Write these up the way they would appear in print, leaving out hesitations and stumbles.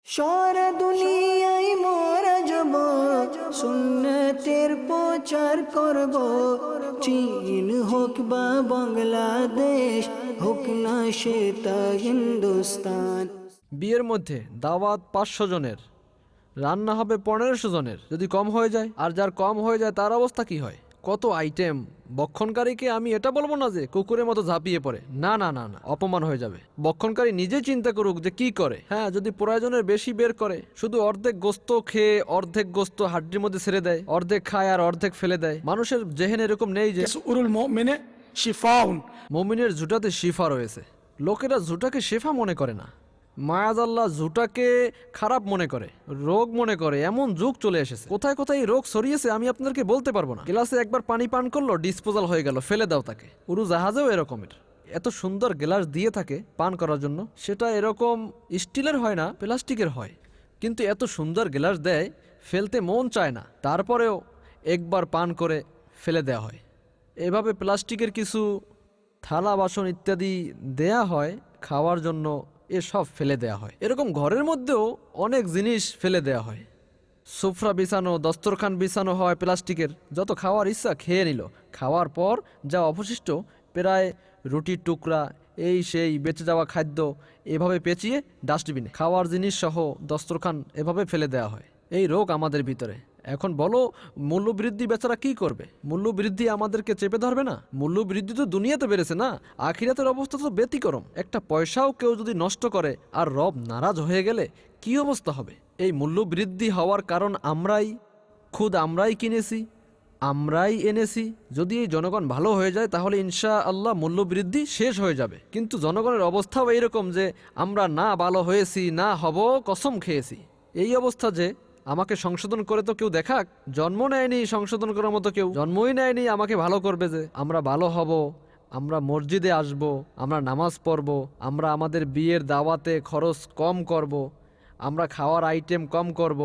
সারা দুনিয়ায় মোরা যাব, সুন্নতের প্রচার করব। চীন হোক বা বাংলাদেশ, হোক না সেটা হিন্দুস্তান। বিয়ের মধ্যে দাওয়াত 500 জনের, রান্না হবে 1500 জনের। যদি কম হয়ে যায়, আর যার কম হয়ে যায় তার অবস্থা কি হয়? কত আইটেম! বক্ষণকারীকে আমি এটা বলবো না যে কুকুরের মতো ঝাঁপিয়ে পড়ে, না না না না, অপমান হয়ে যাবে। বক্ষণকারী নিজে চিন্তা করুক যে কি করে। হ্যাঁ, যদি প্রয়োজনের বেশি বের করে, শুধু অর্ধেক গোস্ত খেয়ে অর্ধেক গোস্ত হাড্ডির মধ্যে ছেড়ে দেয়, অর্ধেক খায় আর অর্ধেক ফেলে দেয়। মানুষের জেহেন এরকম নেই যে উরুল মুমিনে শিফাউন, মুমিনের ঝুটাতে শিফা রয়েছে। লোকেরা ঝুটাকে শেফা মনে করে না, মায়াদাল্লাহ ঝুটাকে খারাপ মনে করে, রোগ মনে করে। এমন যুগ চলে এসেছে, কোথায় কোথায় রোগ ছড়িয়েছে আমি আপনাদেরকে বলতে পারবো না। গ্লাসে একবার পানি পান করলো, ডিসপোজাল হয়ে গেল, ফেলে দাও তাকে। উড়োজাহাজেও এরকমের এত সুন্দর গ্লাস দিয়ে থাকে পান করার জন্য, সেটা এরকম স্টিলের হয় না, প্লাস্টিকের হয়, কিন্তু এত সুন্দর গ্লাস দেয়, ফেলতে মন চায় না, তারপরেও একবার পান করে ফেলে দেওয়া হয়। এভাবে প্লাস্টিকের কিছু থালা বাসন ইত্যাদি দেয়া হয় খাওয়ার জন্য, এসব ফেলে দেয়া হয়। এরকম ঘরের মধ্যেও অনেক জিনিস ফেলে দেয়া হয়। সুফরা বিছানো, দস্তরখান বিছানো হয় প্লাস্টিকের, যত খাওয়ার ইচ্ছা খেয়ে নিল। খাওয়ার পর যা অবশিষ্ট, প্রায় রুটির টুকরা, এই সেই বেঁচে যাওয়া খাদ্য এভাবে পেঁচিয়ে ডাস্টবিনে, খাওয়ার জিনিস সহ দস্তরখান এভাবে ফেলে দেওয়া হয়। এই রোগ আমাদের ভিতরে। এখন বলো, মূল্যবৃদ্ধি বেচারা কি করবে? মূল্যবৃদ্ধি আমাদেরকে চেপে ধরবে না? মূল্যবৃদ্ধি তো দুনিয়াতে বেড়েছে না, আখিরাতের অবস্থা তো ব্যতিক্রম। একটা পয়সাও কেউ যদি নষ্ট করে আর রব নারাজ হয়ে গেলে কি অবস্থা হবে? এই মূল্যবৃদ্ধি হওয়ার কারণ আমরাই, খুদ আমরাই কিনেছি, আমরাই এনেছি। যদি এই জনগণ ভালো হয়ে যায় তাহলে ইনশা আল্লাহ মূল্যবৃদ্ধি শেষ হয়ে যাবে। কিন্তু জনগণের অবস্থাও এইরকম যে আমরা না ভালো হয়েছি, না হব, কসম খেয়েছি। এই অবস্থা যে আমাকে সংশোধন করে তো কেউ দেখাক। জন্ম নেয়নি সংশোধন করার মতো, কেউ জন্মই নেয়নি আমাকে ভালো করবে যে আমরা ভালো হব, আমরা মসজিদে আসব, আমরা নামাজ পড়ব, আমরা আমাদের বিয়ের দাওয়াতে খরচ কম করব, আমরা খাওয়ার আইটেম কম করব,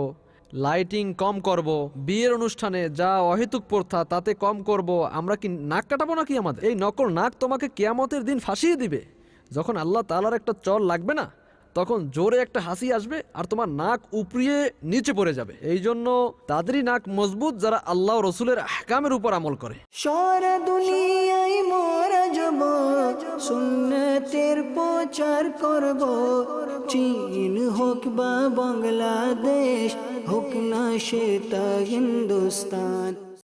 লাইটিং কম করব, বিয়ের অনুষ্ঠানে যা অহেতুক প্রথা তাতে কম করব। আমরা কি নাক কাটাবো নাকি? আমাদের এই নকল নাক তোমাকে কিয়ামতের দিন ফাঁসিয়ে দিবে। যখন আল্লাহ তাআলার একটা চল লাগবে না, তখন জোরে একটা হাসি আসবে আর তোমার নাক উপড়িয়ে নিচে পড়ে যাবে। এই জন্য তাদেরই নাক মজবুত যারা আল্লাহ ও রসুলের আহকামের উপর আমল করে। সারা দুনিয়ায় মোরা যাব, সুন্নতের প্রচার করব। চীন হোক বা বাংলাদেশ, হোক না সেটা হিন্দুস্তান।